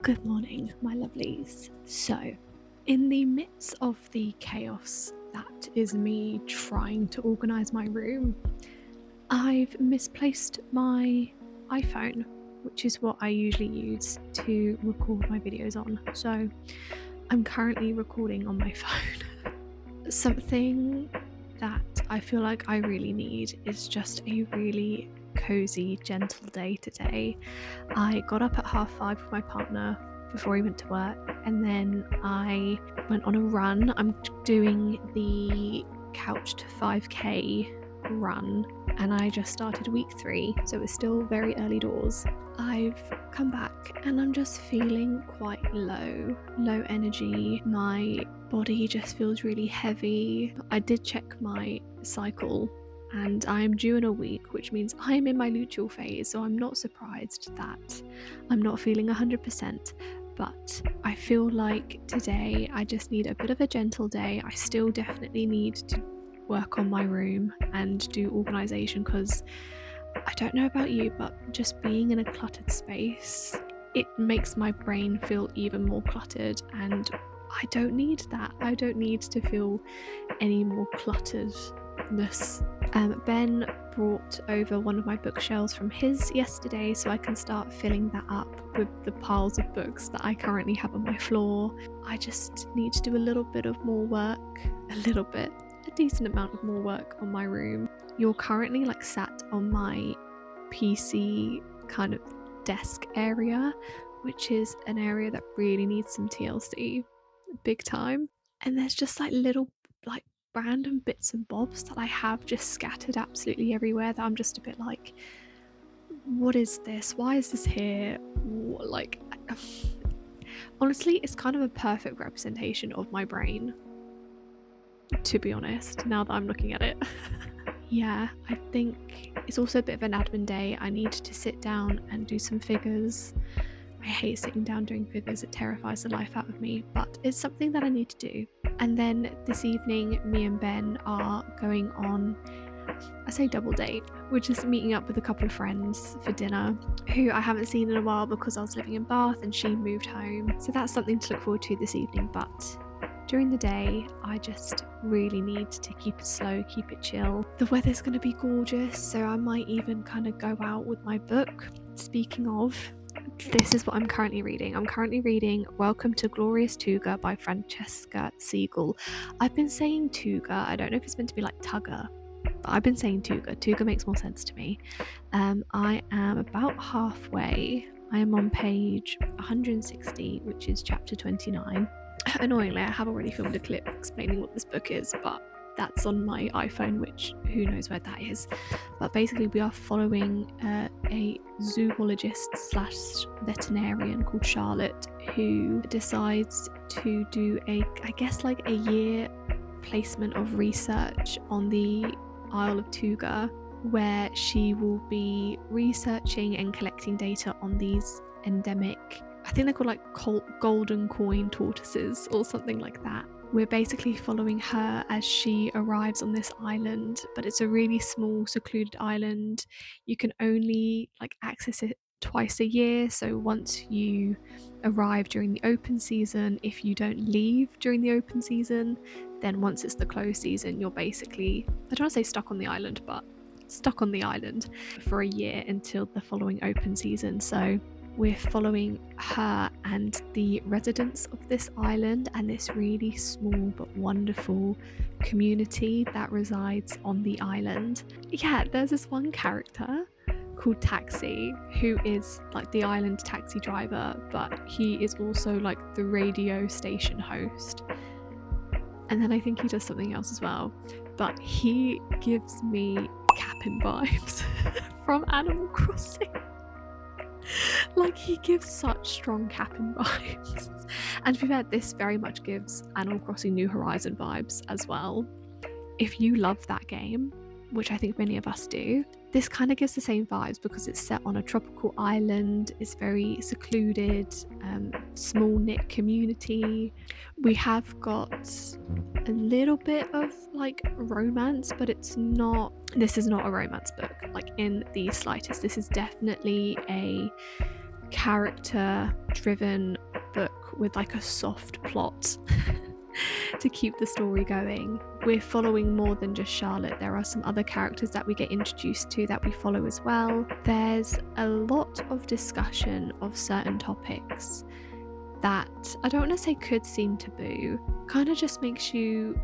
Good morning, my lovelies. So, in the midst of the chaos that is me trying to organise my room, I've misplaced my iPhone, which is what I usually use to record my videos on. So, I'm currently recording on my phone. Something that I feel like I really need is just a really cozy, gentle day today. I got up at 5:30 with my partner before he went to work, and then I went on a run. I'm doing the couch to 5k run, and I just started week 3, so it's still very early doors. I've come back and I'm just feeling quite low energy. My body just feels really heavy. I did check my cycle and I am due in a week, which means I am in my luteal phase, so I'm not surprised that I'm not feeling 100%. But I feel like today I just need a bit of a gentle day. I still definitely need to work on my room and do organisation, because I don't know about you, but just being in a cluttered space, it makes my brain feel even more cluttered, and I don't need that. I don't need to feel any more clutteredness. Ben brought over one of my bookshelves from his yesterday, so I can start filling that up with the piles of books that I currently have on my floor. I just need to do a little bit of more work, a decent amount of more work on my room. You're currently sat on my PC kind of desk area, which is an area that really needs some TLC, big time. And there's just little random bits and bobs that I have just scattered absolutely everywhere that I'm just a bit like, what is this? Why is this here? Honestly, it's kind of a perfect representation of my brain, to be honest, now that I'm looking at it. Yeah, I think it's also a bit of an admin day. I need to sit down and do some figures. I hate sitting down doing figures, it terrifies the life out of me, but it's something that I need to do. And then this evening, me and Ben are going on, I say double date, we're just meeting up with a couple of friends for dinner who I haven't seen in a while because I was living in Bath and she moved home. So that's something to look forward to this evening, but during the day, I just really need to keep it slow, keep it chill. The weather's going to be gorgeous, so I might even kind of go out with my book. Speaking of, this is what I'm currently reading. I'm currently reading Welcome to Glorious Tuga by Francesca Siegel. I've been saying Tuga. I don't know if it's meant to be like Tugger, but I've been saying Tuga. Tuga makes more sense to me. I am about halfway. I am on page 160, which is chapter 29. Annoyingly, I have already filmed a clip explaining what this book is, but that's on my iPhone, which who knows where that is. But basically, we are following a zoologist / veterinarian called Charlotte, who decides to do a year placement of research on the Isle of Tuga, where she will be researching and collecting data on these endemic, I think they're called golden coin tortoises or something like that. We're basically following her as she arrives on this island, but it's a really small, secluded island. You can only access it twice a year, so once you arrive during the open season, if you don't leave during the open season, then once it's the closed season, you're basically, I don't want to say stuck on the island, but stuck on the island for a year until the following open season. So we're following her and the residents of this island and this really small but wonderful community that resides on the island. Yeah, there's this one character called Taxi who is the island taxi driver, but he is also the radio station host. And then I think he does something else as well. But he gives me Cap'n vibes from Animal Crossing. He gives such strong Cap'n vibes. And to be fair, this very much gives Animal Crossing New Horizon vibes as well. If you love that game, which I think many of us do, this kind of gives the same vibes because it's set on a tropical island. It's very secluded, small knit community. We have got a little bit of romance, but this is not a romance book in the slightest. This is definitely a character driven book with like a soft plot to keep the story going. We're following more than just Charlotte. There are some other characters that we get introduced to that we follow as well. There's a lot of discussion of certain topics that I don't want to say could seem taboo, kind of just makes you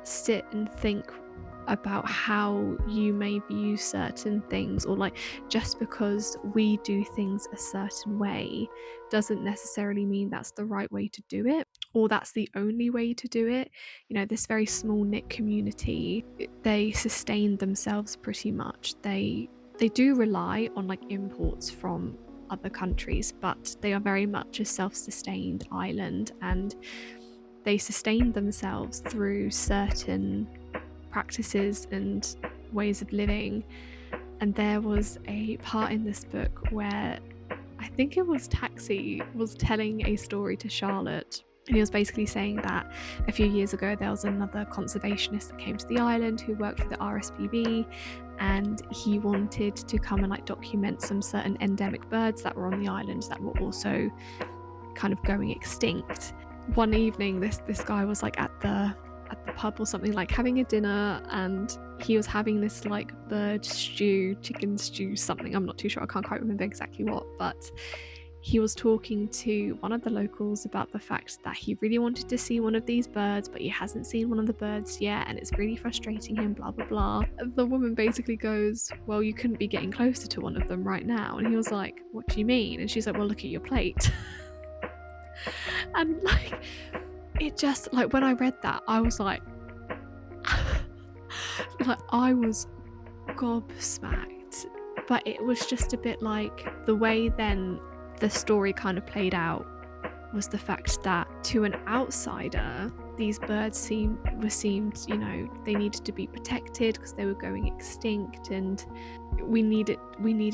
sit and think about how you may view certain things, or like just because we do things a certain way doesn't necessarily mean that's the right way to do it, or that's the only way to do it. You know, this very small knit community, they sustain themselves pretty much. They do rely on like imports from other countries, but they are very much a self-sustained island, and they sustain themselves through certain practices and ways of living. And there was a part in this book where I think it was Taxi was telling a story to Charlotte, and he was basically saying that a few years ago there was another conservationist that came to the island who worked for the RSPB, and he wanted to come and like document some certain endemic birds that were on the island that were also kind of going extinct. One evening this guy was like at the pub or something, like having a dinner, and he was having this like bird stew, chicken stew, something, I'm not too sure, I can't quite remember exactly what, but he was talking to one of the locals about the fact that he really wanted to see one of these birds, but he hasn't seen one of the birds yet, and it's really frustrating him, blah blah blah. The woman basically goes, well, you couldn't be getting closer to one of them right now. And he was like, what do you mean? And she's like, well, look at your plate. And like, it just, like, when I read that, I was like like I was gobsmacked. But it was just a bit like the way then the story kind of played out was the fact that to an outsider these birds seemed, you know, they needed to be protected because they were going extinct, and we needed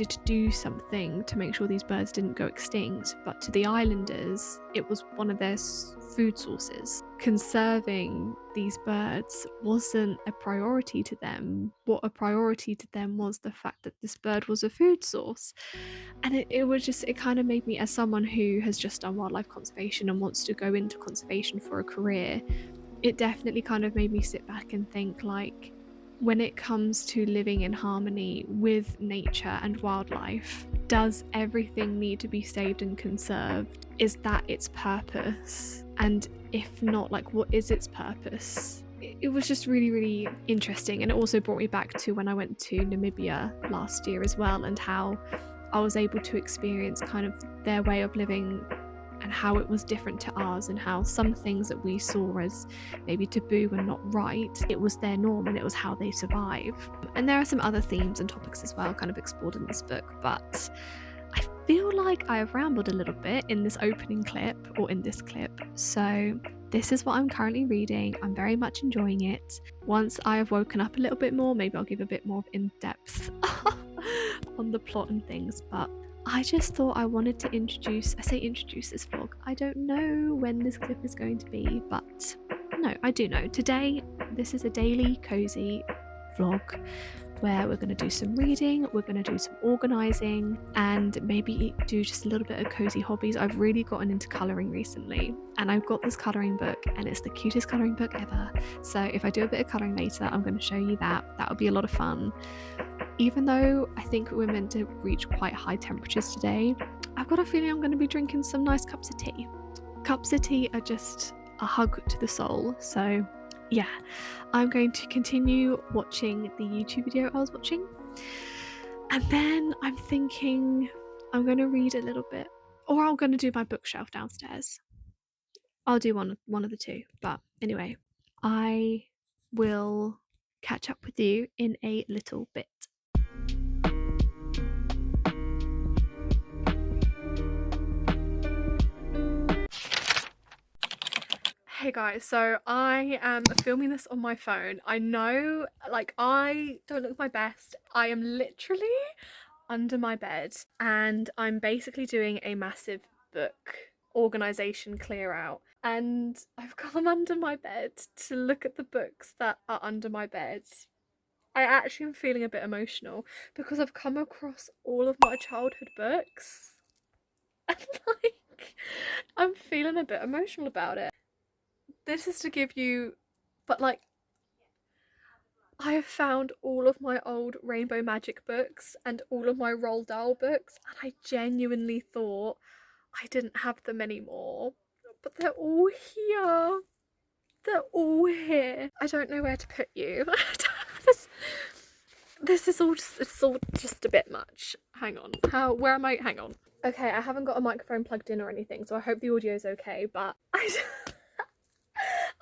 to do something to make sure these birds didn't go extinct. But to the islanders, it was one of their food sources. Conserving these birds wasn't a priority to them. What a priority to them was the fact that this bird was a food source. And it was just, it kind of made me, as someone who has just done wildlife conservation and wants to go into conservation for a career, it definitely kind of made me sit back and think, like, when it comes to living in harmony with nature and wildlife, does everything need to be saved and conserved? Is that its purpose? And if not, like, what is its purpose? It was just really, really interesting. And it also brought me back to when I went to Namibia last year as well, and how I was able to experience kind of their way of living and how it was different to ours, and how some things that we saw as maybe taboo and not right, it was their norm and it was how they survive. And there are some other themes and topics as well kind of explored in this book, but I feel like I have rambled a little bit in this opening clip, or in this clip. So this is what I'm currently reading. I'm very much enjoying it. Once I have woken up a little bit more, maybe I'll give a bit more of in-depth on the plot and things, but I just thought I wanted to introduce this vlog. I don't know when this clip is going to be, but no, I do know. Today, this is a daily cozy vlog where we're going to do some reading, we're going to do some organising, and maybe do just a little bit of cozy hobbies. I've really gotten into colouring recently, and I've got this colouring book, and it's the cutest colouring book ever. So if I do a bit of colouring later, I'm going to show you that. That would be a lot of fun. Even though I think we're meant to reach quite high temperatures today, I've got a feeling I'm going to be drinking some nice cups of tea. Cups of tea are just a hug to the soul. So yeah, I'm going to continue watching the YouTube video I was watching, and then I'm thinking I'm going to read a little bit, or I'm going to do my bookshelf downstairs. I'll do one of the two. But anyway, I will catch up with you in a little bit. Hey guys, so I am filming this on my phone. I know, like, I don't look my best. I am literally under my bed, and I'm basically doing a massive book organisation clear out, and I've come under my bed to look at the books that are under my bed. I actually am feeling a bit emotional because I've come across all of my childhood books. And like, I'm feeling a bit emotional about it. This is to give you, but like, I have found all of my old Rainbow Magic books and all of my Roald Dahl books, and I genuinely thought I didn't have them anymore. But they're all here. They're all here. I don't know where to put you. This is all just, it's all just a bit much. Hang on. Where am I? Hang on. Okay, I haven't got a microphone plugged in or anything, so I hope the audio is okay, but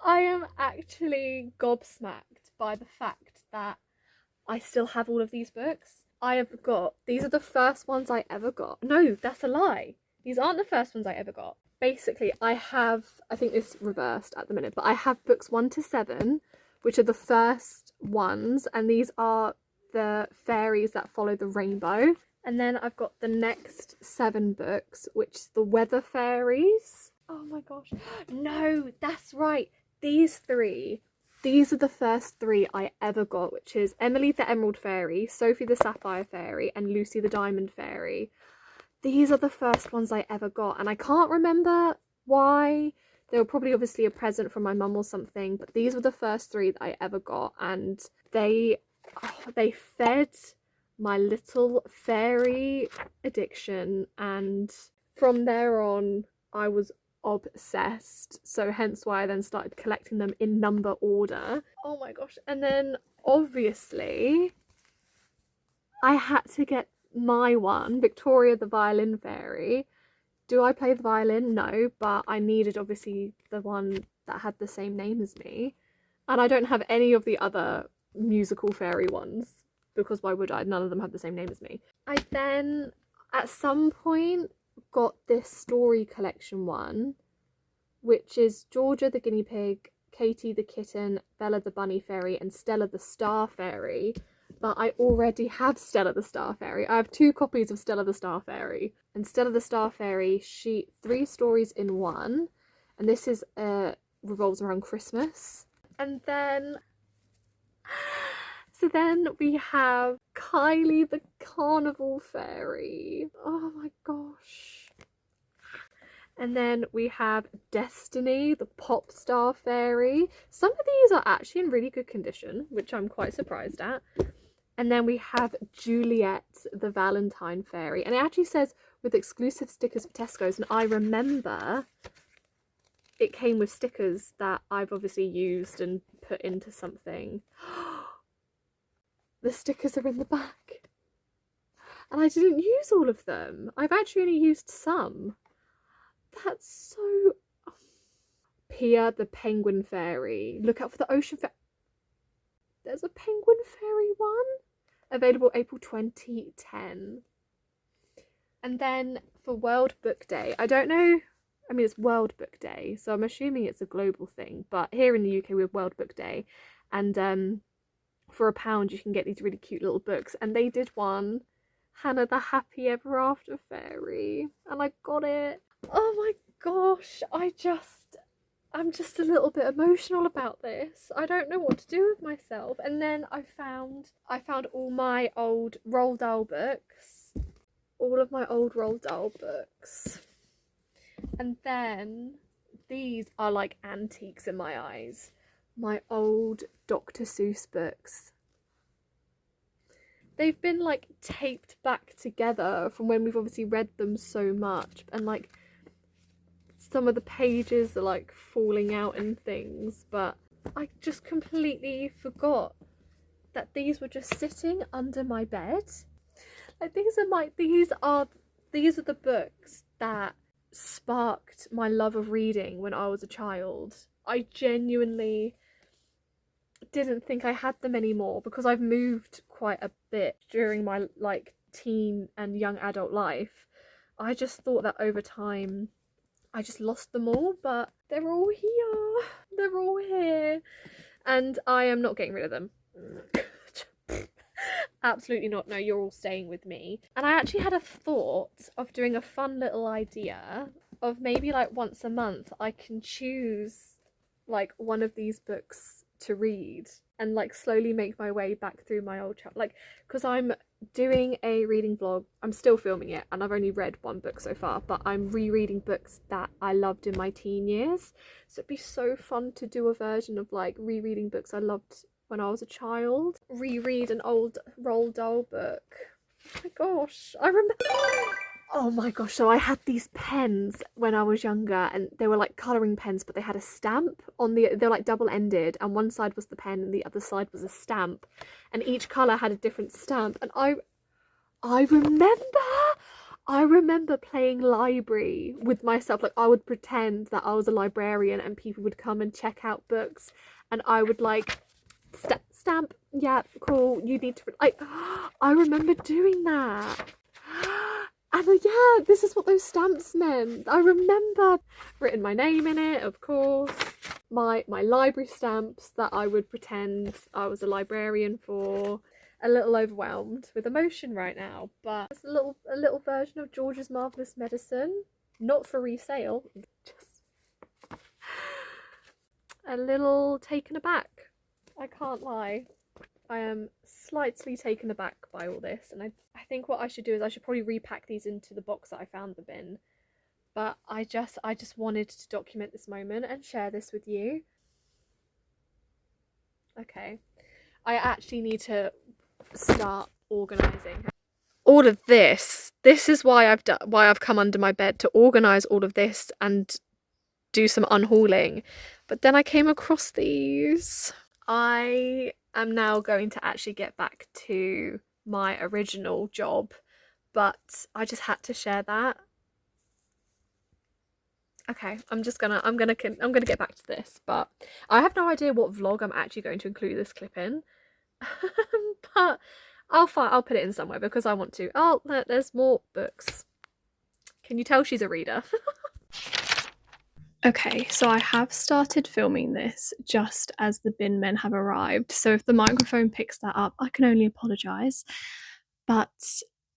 I am actually gobsmacked by the fact that I still have all of these books. These are the first ones I ever got. No, that's a lie. These aren't the first ones I ever got. Basically, I think it's reversed at the minute, but I have books 1 to 7, which are the first ones, and these are the fairies that follow the rainbow. And then I've got the next 7 books, which is the weather fairies. Oh my gosh. No, that's right. These are the first 3 I ever got, which is Emily the Emerald Fairy, Sophie the Sapphire Fairy, and Lucy the Diamond Fairy. These are the first ones I ever got, and I can't remember why. They were probably obviously a present from my mum or something, but these were the first 3 that I ever got, and they fed my little fairy addiction, and from there on I was obsessed, so hence why I then started collecting them in number order. Oh my gosh. And then obviously I had to get my one, Victoria the Violin Fairy. Do I play the violin? No, but I needed obviously the one that had the same name as me, and I don't have any of the other musical fairy ones, because why would I? None of them have the same name as me. I then at some point got this story collection one, which is Georgia the Guinea Pig, Katie the Kitten, Bella the Bunny Fairy, and Stella the Star Fairy. But I already have Stella the Star Fairy. I have 2 copies of Stella the Star Fairy. And Stella the Star Fairy, 3 stories in one. And this is revolves around Christmas. And then so then we have Kylie the Carnival Fairy. Oh my gosh. And then we have Destiny, the Pop Star Fairy. Some of these are actually in really good condition, which I'm quite surprised at. And then we have Juliet, the Valentine Fairy. And it actually says with exclusive stickers for Tesco's. And I remember it came with stickers that I've obviously used and put into something. The stickers are in the back. And I didn't use all of them. I've actually only used some. That's so... Pia the Penguin Fairy. Look out for the Ocean Fairy. There's a Penguin Fairy one. Available April 2010. And then for World Book Day, I don't know, I mean it's World Book Day, so I'm assuming it's a global thing, but here in the UK we have World Book Day, and for £1 you can get these really cute little books, and they did one, Hannah the Happy Ever After Fairy, and I got it. Oh my gosh, I'm just a little bit emotional about this. I don't know what to do with myself. And then I found all my old Roald Dahl books. All of my old Roald Dahl books. And then these are like antiques in my eyes. My old Dr. Seuss books. They've been like taped back together from when we've obviously read them so much, and like some of the pages are like falling out and things, but I just completely forgot that these were just sitting under my bed. Like these are the books that sparked my love of reading when I was a child. I genuinely didn't think I had them anymore because I've moved quite a bit during my like teen and young adult life. I just thought that over time I just lost them all, but they're all here. They're all here. And I am not getting rid of them. Absolutely not. No, you're all staying with me. And I actually had a thought of doing a fun little idea of maybe like once a month I can choose like one of these books to read and like slowly make my way back through my old like, because I'm doing a reading vlog. I'm still filming it and I've only read one book so far, but I'm rereading books that I loved in my teen years. So it'd be so fun to do a version of like rereading books I loved when I was a child. Reread an old Roald Dahl book. Oh my gosh, I remember. Oh my gosh, so I had these pens when I was younger and they were like colouring pens, but they had a stamp on they're like double-ended, and one side was the pen and the other side was a stamp, and each colour had a different stamp. And I remember playing library with myself. Like, I would pretend that I was a librarian and people would come and check out books and I would like stamp, yeah, cool, you need to, like, I remember doing that. And yeah, this is what those stamps meant. I remember written my name in it, of course. My library stamps that I would pretend I was a librarian for. A little overwhelmed with emotion right now, but it's a little version of George's Marvellous Medicine. Not for resale, just a little taken aback. I can't lie. I am slightly taken aback by all this, and I think what I should do is I should probably repack these into the box that I found them in. But I just wanted to document this moment and share this with you. Okay, I actually need to start organising. All of this is why I've come under my bed, to organise all of this and do some unhauling. But then I came across these. I am now going to actually get back to my original job, but I just had to share that. Okay, I'm gonna get back to this, but I have no idea what vlog I'm actually going to include this clip in. But I'll put it in somewhere because I want to. Oh, look, there's more books. Can you tell she's a reader? Okay, so I have started filming this just as the bin men have arrived, so if the microphone picks that up, I can only apologise. But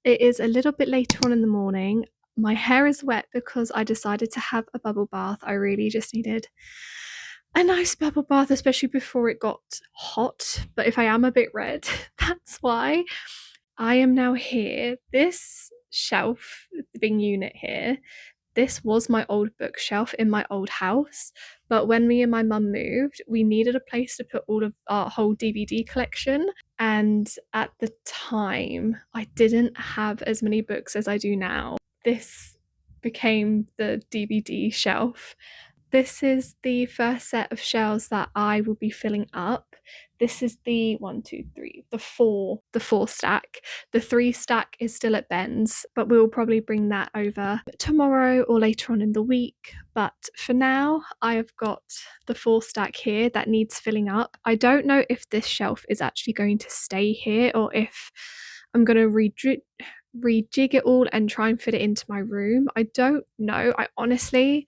it is a little bit later on in the morning. My hair is wet because I decided to have a bubble bath. I really just needed a nice bubble bath, especially before it got hot. But if I am a bit red, that's why. I am now here. This shelf, the big unit here, this was my old bookshelf in my old house, but when me and my mum moved, we needed a place to put all of our whole DVD collection, and at the time I didn't have as many books as I do now. This became the DVD shelf. This is the first set of shelves that I will be filling up. This is the 1, 2, 3, the four stack. The 3 stack is still at Ben's, but we will probably bring that over tomorrow or later on in the week. But for now, I have got the 4 stack here that needs filling up. I don't know if this shelf is actually going to stay here or if I'm going to rejig it all and try and fit it into my room. I don't know. I honestly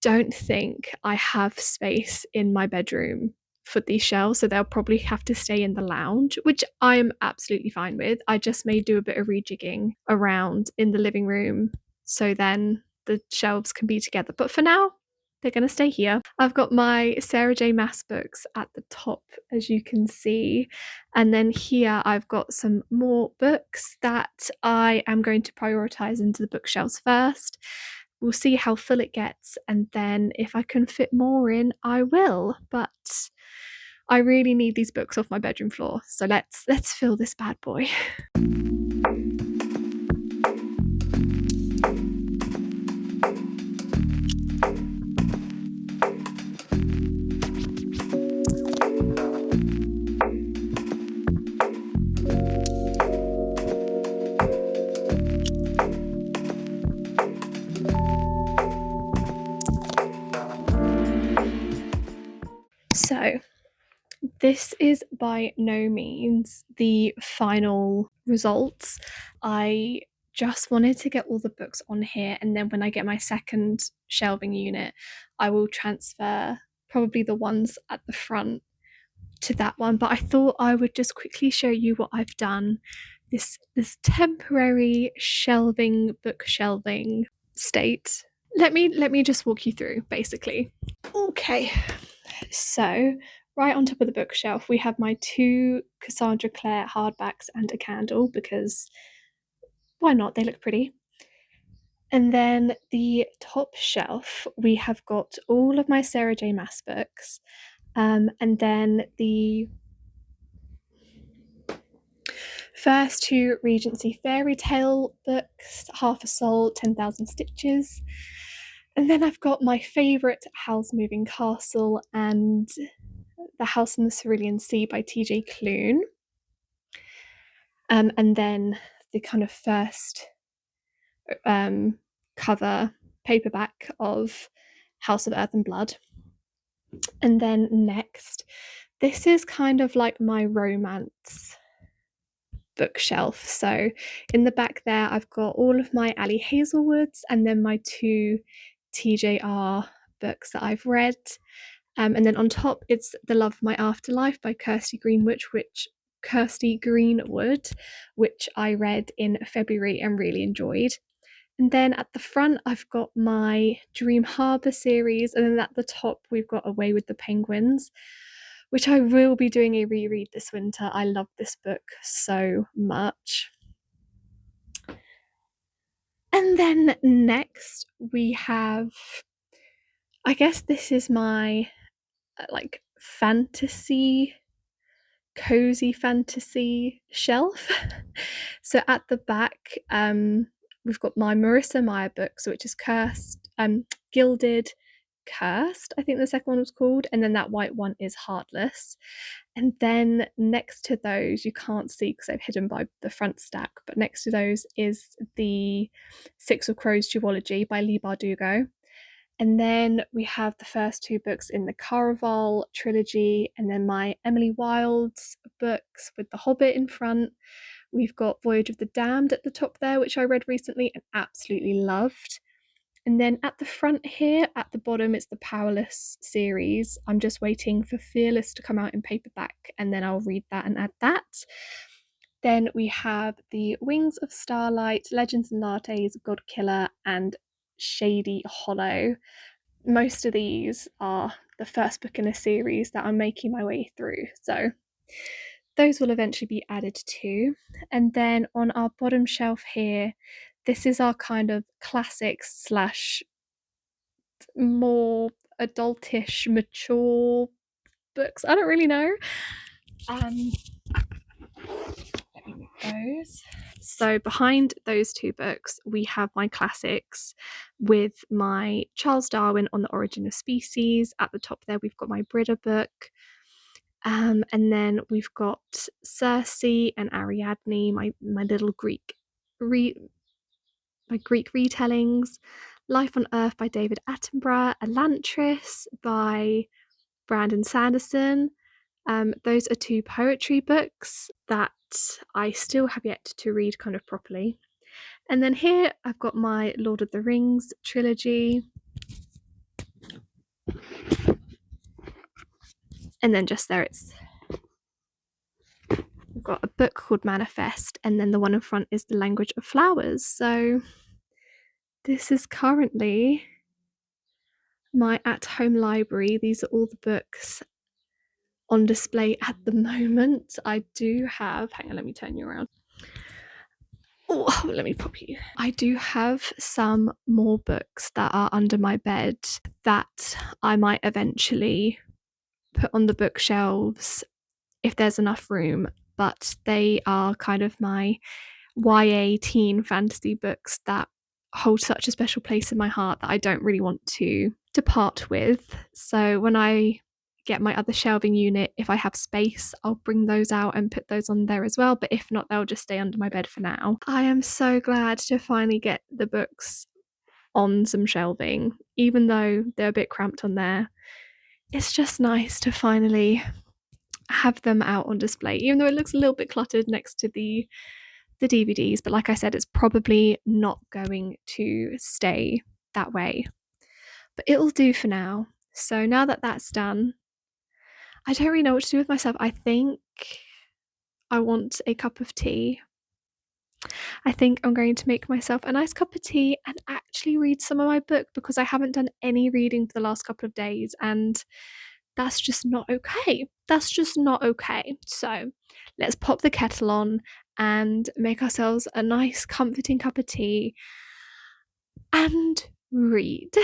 don't think I have space in my bedroom for these shelves, so they'll probably have to stay in the lounge, which I am absolutely fine with. I just may do a bit of rejigging around in the living room so then the shelves can be together, but for now they're going to stay here. I've got my Sarah J Maas books at the top, as you can see, and then here I've got some more books that I am going to prioritise into the bookshelves first. We'll see how full it gets, and then if I can fit more in, I will. But I really need these books off my bedroom floor, so let's fill this bad boy. So this is by no means the final results. I just wanted to get all the books on here, and then when I get my second shelving unit, I will transfer probably the ones at the front to that one. But I thought I would just quickly show you what I've done. This temporary book shelving state. Let me just walk you through basically. Okay, so Right on top of the bookshelf, we have my 2 Cassandra Clare hardbacks and a candle, because why not? They look pretty. And then the top shelf, we have got all of my Sarah J. Maas books, and then the first 2 Regency fairy tale books, Half a Soul, 10,000 Stitches. And then I've got my favourite Howl's Moving Castle and The House in the Cerulean Sea by TJ Klune. And then the kind of first cover paperback of House of Earth and Blood. And then next, this is kind of like my romance bookshelf. So in the back there, I've got all of my Ali Hazelwoods and then my 2 TJR books that I've read. And then on top, it's The Love of My Afterlife by Kirsty Greenwood, which I read in February and really enjoyed. And then at the front, I've got my Dream Harbour series, and then at the top, we've got Away with the Penguins, which I will be doing a reread this winter. I love this book so much. And then next, we have, I guess this is my like cozy fantasy shelf. So at the back, we've got my Marissa Meyer books, which is Gilded Cursed, I think the second one was called, and then that white one is Heartless. And then next to those, you can't see because they've hidden by the front stack, but next to those is the Six of Crows duology by Leigh Bardugo. And then we have the first 2 books in the Caraval trilogy, and then my Emily Wilde's books with The Hobbit in front. We've got Voyage of the Damned at the top there, which I read recently and absolutely loved. And then at the front here, at the bottom, it's the Powerless series. I'm just waiting for Fearless to come out in paperback, and then I'll read that and add that. Then we have the Wings of Starlight, Legends and Lattes, God Killer, and Shady Hollow. Most of these are the first book in a series that I'm making my way through, so those will eventually be added too. And then on our bottom shelf here, this is our kind of classics / more adultish, mature books. I don't really know. Let me move those. So behind those 2 books, we have my classics with my Charles Darwin on the Origin of Species. At the top there, we've got my Britta book. And then we've got Circe and Ariadne, my little Greek retellings. Life on Earth by David Attenborough, Elantris by Brandon Sanderson. Those are 2 poetry books that I still have yet to read kind of properly. And then here I've got my Lord of the Rings trilogy. And then just there we've got a book called Manifest, and then the one in front is The Language of Flowers. So this is currently my at-home library. These are all the books on display at the moment. I do have, hang on, let me turn you around. Oh, let me pop you. I do have some more books that are under my bed that I might eventually put on the bookshelves if there's enough room, but they are kind of my YA teen fantasy books that hold such a special place in my heart that I don't really want to part with. So when I get my other shelving unit, if I have space, I'll bring those out and put those on there as well, but if not, they'll just stay under my bed for now. I am so glad to finally get the books on some shelving, even though they're a bit cramped on there. It's just nice to finally have them out on display, even though it looks a little bit cluttered next to the DVDs, but like I said, it's probably not going to stay that way, but it'll do for now. So now that that's done, I don't really know what to do with myself. I think I want a cup of tea. I think I'm going to make myself a nice cup of tea and actually read some of my book, because I haven't done any reading for the last couple of days, and that's just not okay. That's just not okay. So let's pop the kettle on and make ourselves a nice, comforting cup of tea and read.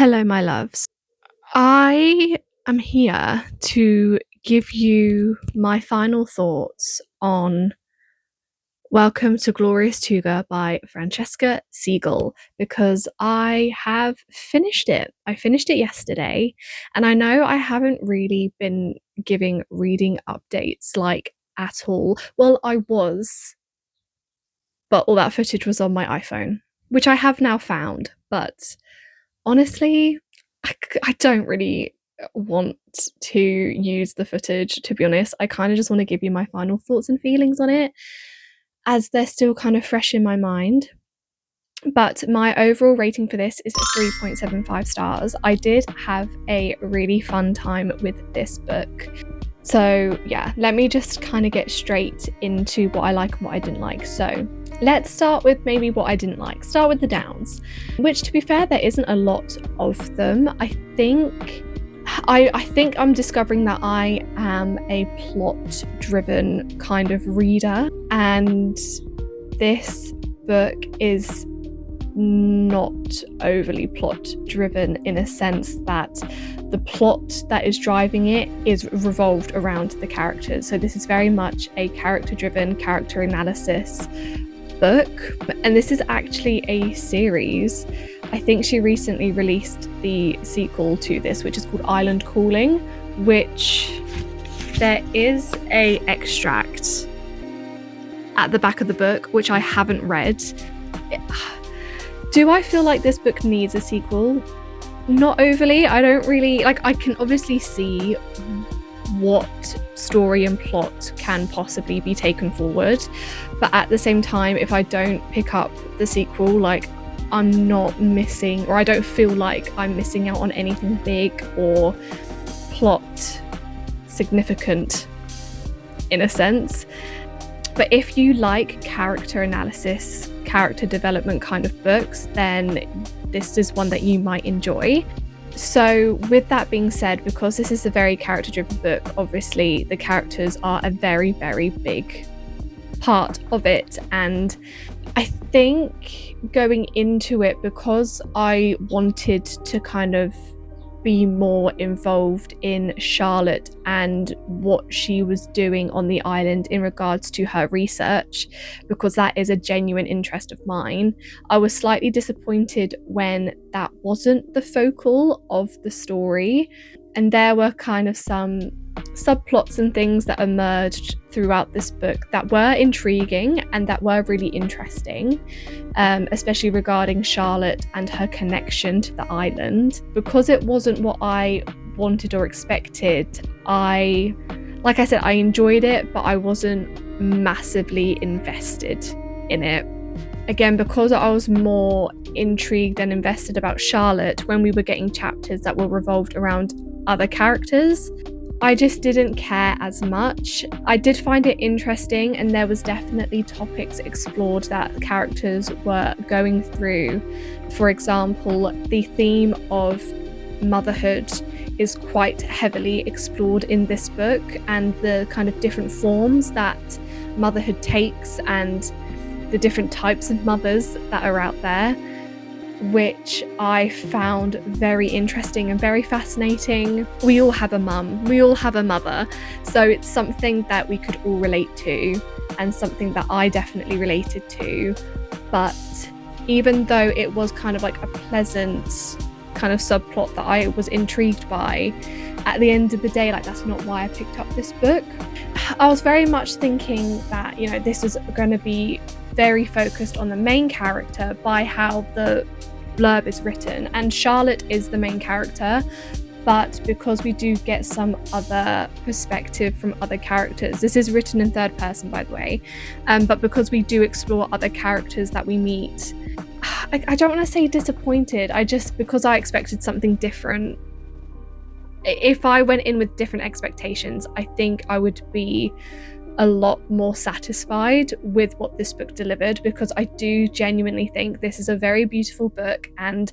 Hello, my loves. I am here to give you my final thoughts on Welcome to Glorious Tuga by Francesca Siegel because I have finished it. I finished it yesterday, and I know I haven't really been giving reading updates like at all. Well, I was, but all that footage was on my iPhone, which I have now found. But Honestly, I don't really want to use the footage, to be honest. I kind of just want to give you my final thoughts and feelings on it, as they're still kind of fresh in my mind. But my overall rating for this is 3.75 stars. I did have a really fun time with this book. So yeah, let me just kind of get straight into what I like and what I didn't like. So let's start with maybe what I didn't like. Start with the downs, which, to be fair, there isn't a lot of them. I think I'm discovering that I am a plot-driven kind of reader, and this book is not overly plot driven, in a sense that the plot that is driving it is revolved around the characters. So this is very much a character driven, character analysis book, and this is actually a series. I think she recently released the sequel to this, which is called Island Calling, which there is a extract at the back of the book which I haven't read. Do I feel like this book needs a sequel? Not overly. I don't really like. I can obviously see what story and plot can possibly be taken forward, but at the same time, if I don't pick up the sequel, like, I'm not missing, or I don't feel like I'm missing out on anything big or plot significant, in a sense. But if you like character analysis, character development kind of books, then this is one that you might enjoy. So with that being said, because this is a very character driven book, obviously the characters are a very, very big part of it. And I think going into it, because I wanted to kind of be more involved in Charlotte and what she was doing on the island in regards to her research, because that is a genuine interest of mine, I was slightly disappointed when that wasn't the focal of the story. And there were kind of some subplots and things that emerged throughout this book that were intriguing and that were really interesting, especially regarding Charlotte and her connection to the island. Because it wasn't what I wanted or expected, like I said, I enjoyed it, but I wasn't massively invested in it. Again, because I was more intrigued and invested about Charlotte when we were getting chapters that were revolved around other characters, I just didn't care as much. I did find it interesting, and there was definitely topics explored that characters were going through. For example, the theme of motherhood is quite heavily explored in this book, and the kind of different forms that motherhood takes and the different types of mothers that are out there, which I found very interesting and very fascinating. We all have a mum, we all have a mother, so it's something that we could all relate to and something that I definitely related to. But even though it was kind of like a pleasant kind of subplot that I was intrigued by, at the end of the day, like, that's not why I picked up this book. I was very much thinking that, you know, this was going to be very focused on the main character by how the blurb is written, and Charlotte is the main character, but because we do get some other perspective from other characters, this is written in third person, by the way, but because we do explore other characters that we meet, I don't want to say disappointed, because I expected something different. If I went in with different expectations, I think I would be a lot more satisfied with what this book delivered, because I do genuinely think this is a very beautiful book, and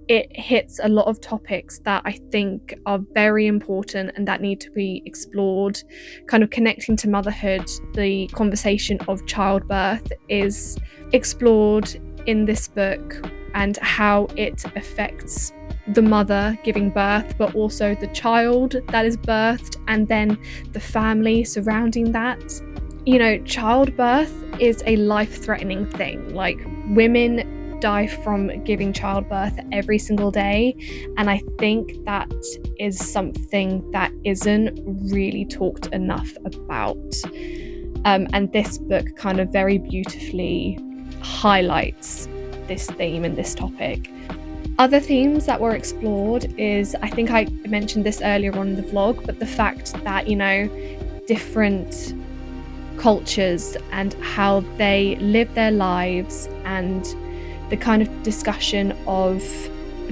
it hits a lot of topics that I think are very important and that need to be explored. Kind of connecting to motherhood, the conversation of childbirth is explored in this book, and how it affects the mother giving birth, but also the child that is birthed, and then the family surrounding that. You know, childbirth is a life-threatening thing. Like, women die from giving childbirth every single day, and I think that is something that isn't really talked enough about. And this book kind of very beautifully highlights this theme and this topic. Other themes that were explored is, I think I mentioned this earlier on in the vlog, but the fact that, you know, different cultures and how they live their lives, and the kind of discussion of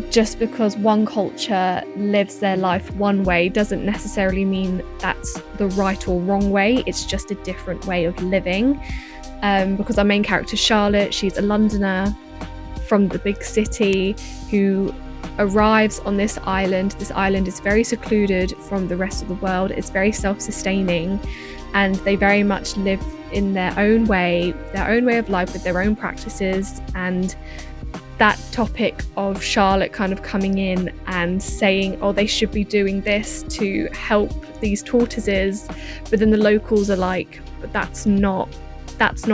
just because one culture lives their life one way doesn't necessarily mean that's the right or wrong way. It's just a different way of living. Because our main character, Charlotte, she's a Londoner from the big city who arrives on this island. This island is very secluded from the rest of the world. It's very self-sustaining, and they very much live in their own way of life with their own practices. And that topic of Charlotte kind of coming in and saying, oh, they should be doing this to help these tortoises, but then the locals are like, but that's not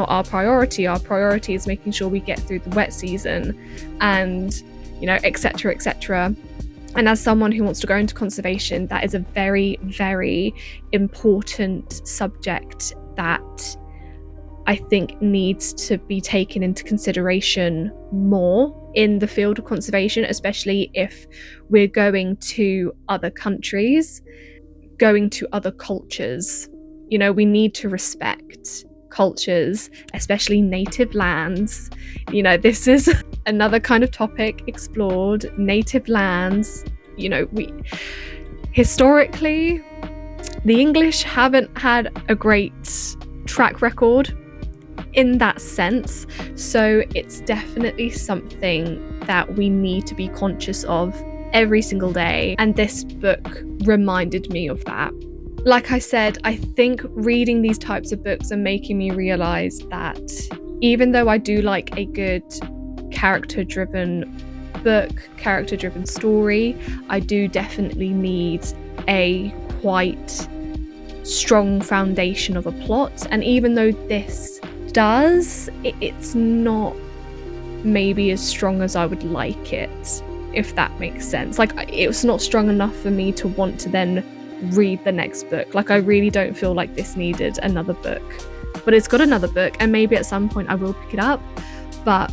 our priority. Our priority is making sure we get through the wet season, and, you know, etc., etc. And as someone who wants to go into conservation, that is a very, very important subject that I think needs to be taken into consideration more in the field of conservation, especially if we're going to other countries, going to other cultures. You know, we need to respect cultures, especially native lands. You know, this is another kind of topic explored. Native lands, you know, we historically, the English haven't had a great track record in that sense, so it's definitely something that we need to be conscious of every single day, and this book reminded me of that. Like I said, I think reading these types of books are making me realize that even though I do like a good character-driven book, character-driven story, I do definitely need a quite strong foundation of a plot. And even though this does, it's not maybe as strong as I would like it, if that makes sense. Like, it's not strong enough for me to want to then read the next book. Like, I really don't feel like this needed another book, but it's got another book, and maybe at some point I will pick it up. But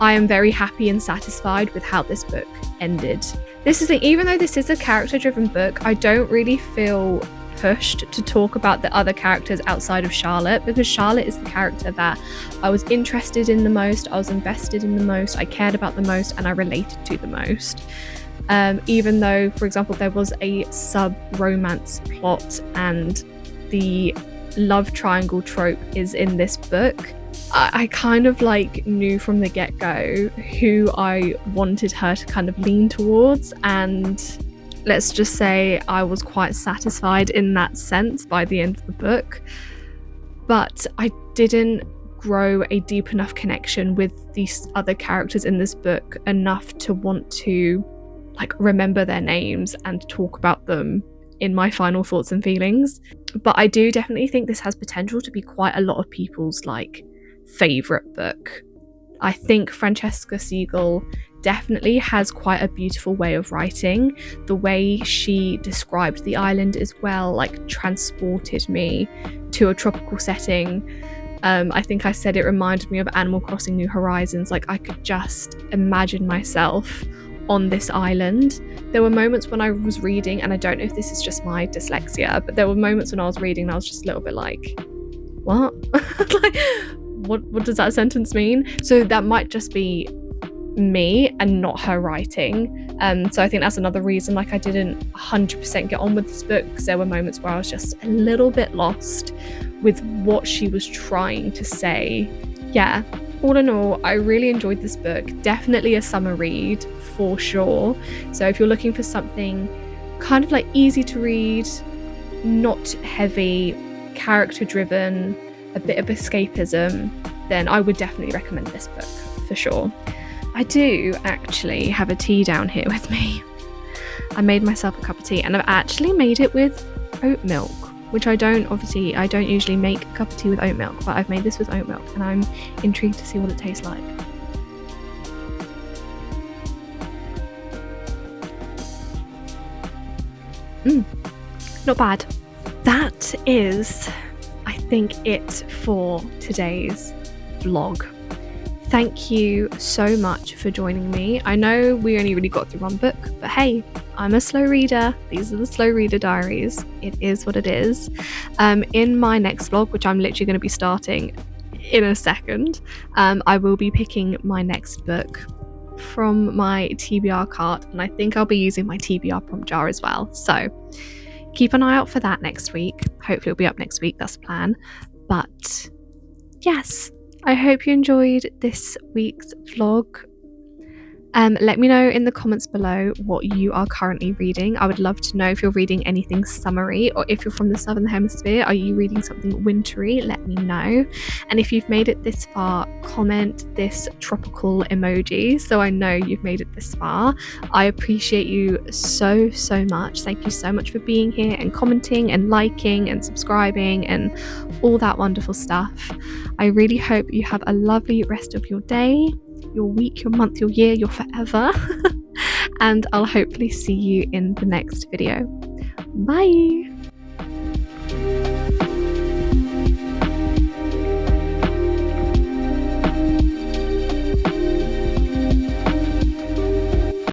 I am very happy and satisfied with how this book ended. This is the, even though this is a character-driven book, I don't really feel pushed to talk about the other characters outside of Charlotte, because Charlotte is the character that I was interested in the most, I was invested in the most, I cared about the most, and I related to the most. Even though, for example, there was a sub-romance plot and the love triangle trope is in this book, I kind of like knew from the get-go who I wanted her to kind of lean towards, and let's just say I was quite satisfied in that sense by the end of the book. But I didn't grow a deep enough connection with these other characters in this book enough to want to like remember their names and talk about them in my final thoughts and feelings. But I do definitely think this has potential to be quite a lot of people's like favorite book. I think Francesca Siegel definitely has quite a beautiful way of writing. The way she described the island as well, like, transported me to a tropical setting. I think I said it reminded me of Animal Crossing New Horizons. Like, I could just imagine myself on this island. There were moments when I was reading, and I don't know if this is just my dyslexia, but there were moments when I was reading and I was just a little bit like, what? Like, what does that sentence mean? So that might just be me and not her writing. So I think that's another reason like I didn't 100% get on with this book, because there were moments where I was just a little bit lost with what she was trying to say. Yeah, all in all, I really enjoyed this book. Definitely a summer read for sure. So if you're looking for something kind of like easy to read, not heavy, character driven, a bit of escapism, then I would definitely recommend this book for sure. I do actually have a tea down here with me. I made myself a cup of tea, and I've actually made it with oat milk, which I don't usually make a cup of tea with oat milk, but I've made this with oat milk, and I'm intrigued to see what it tastes like. Not bad. That is, I think, it for today's vlog. Thank you so much for joining me. I know we only really got through one book, but hey, I'm a slow reader. These are the slow reader diaries. It is what it is. In my next vlog, which I'm literally going to be starting in a second, I will be picking my next book from my TBR cart, and I think I'll be using my TBR prompt jar as well. So keep an eye out for that next week. Hopefully it'll be up next week, that's the plan. But yes, I hope you enjoyed this week's vlog. Let me know in the comments below what you are currently reading. I would love to know if you're reading anything summery, or if you're from the Southern Hemisphere, are you reading something wintry? Let me know. And if you've made it this far, comment this tropical emoji so I know you've made it this far. I appreciate you so much. Thank you so much for being here and commenting and liking and subscribing and all that wonderful stuff. I really hope you have a lovely rest of your day, your week, your month, your year, your forever. And I'll hopefully see you in the next video. Bye.